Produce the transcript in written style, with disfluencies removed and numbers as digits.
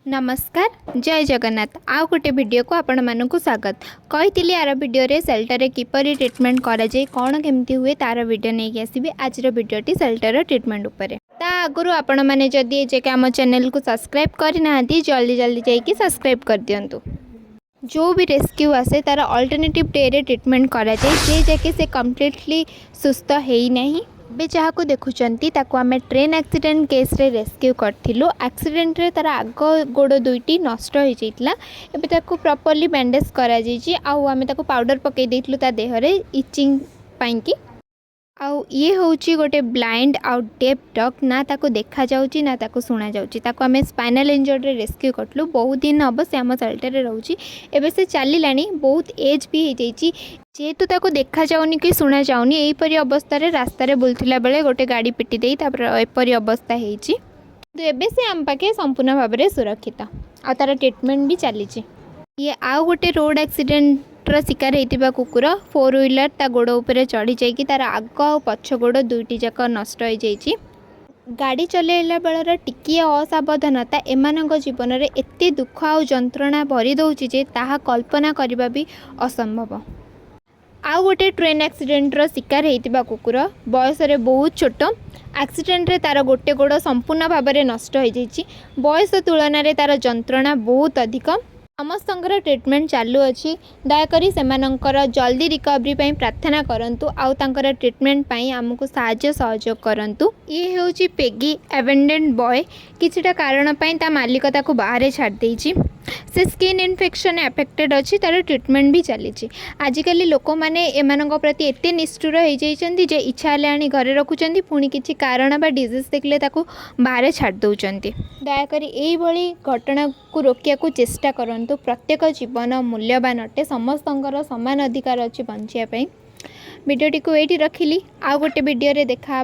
नमस्कार जय जगन्नाथ आउ गोटे वीडियो को आपण मानक स्वागत कही आर वीडियो रे सेल्टर किपरि ट्रीटमेंट करा जाए कौन केमती हुए तार वीडियो नहीं आसबि आज वीडियोटी सेल्टर ट्रीटमेंट उपरे ता आगु आपण मैंने जदि जे आम चैनल को सब्सक्राइब करना जल्दी जल्दी जाइए सब्सक्राइब कर दिंतु। जो भी रेस्क्यू आसे तार अल्टरनेटिव डे रे ट्रीटमेंट करा जाए जे जाके से कम्प्लीटली सुस्थ है नहीं बे जहाँ को देखुंत आम ट्रेन एक्सीडेंट केस रे रेस्क्यू करूँ एक्सीडेंट रे तार आग गोड़ दुईटी नष्ट हो जाता एवं प्रॉपर्ली बैंडेज आम पाउडर पकई देलु ता देहरे इचिंग पाई आउ ये हूँ गोटे ब्लाइंड आउ डेफ डॉग ना ताको देखा जाउची ना ताको सुना जाउची ताको आमे स्पाइनल इंजर्ड रे रेस्क्यू करलु बहुत दिन हम से आम सेल्टर रे रहउची एबे से चलिलानी बहुत एज भी हो जाइची जेहेतु ताको देखा जाउनी कि सुना जाउनी एहीपरि अवस्था रे रास्ता रे बुलथिला बेले गोटे गाड़ी पिटी देई तापर एपरि अवस्था हेची तो एबे से आम पाखे संपूर्ण भाव में सुरक्षित आ तार ट्रीटमेंट भी चलीची। ये आउ गोटे रोड एक्सीडेंट शिकार होता कुकुर 4 व्हीलर ता गोड़ उपरे चढ़ी जाइए तार आग और पछ गोड़ दुईटी जाक नष्ट हो जाइए। गाड़ी चलैला बेलर टिकिए असावधानता एमान जीवन में एते दुख आ जंत्रणा भरी दौची जे ताहा कल्पना करबा भी असंभव। आउ गोटे ट्रेन एक्सीडेंट शिकार होता कुकुर बयस रे बहुत छोट एक्सीडेंट रे तार गोटे गोड़ संपूर्ण भाव में नष्ट हो जाइए बयस तुलन में तार जंत्रणा बहुत अधिक समस्त ट्रीटमेंट चालू अच्छी दयाकोरी सेमानंकर जल्दी रिकवरी पाई प्रार्थना करंतु आउ तांकर ट्रीटमेंट पाई आमको साहाय्य सहयोग करंतु। ये होची पेगी एबेंडेंट बॉय किछिटा कारण पाई ता मालिक ताको बाहर छाड़ देइची से स्किन इन्फेक्शन एफेक्टेड अच्छी तार ट्रीटमेंट भी चली आजिकल लोक मैंने एमानंक प्रति एते निष्ठुर हो जाइछन्ती जे इच्छा हेले आनी घरे रखुचंती पुणी किछि कारण बा डिजीज देखले ताको बाहर छाड़ दउचंती। दयाकोरी एही भली घटना को रोकिया को चेष्टा करंतु प्रत्येक जीवन मूल्यवान अटे समस्तंकर समान अधिकार अच्छी बंचिया वीडियोटी को ये रखिली आउ गोटे वीडियो रे देखा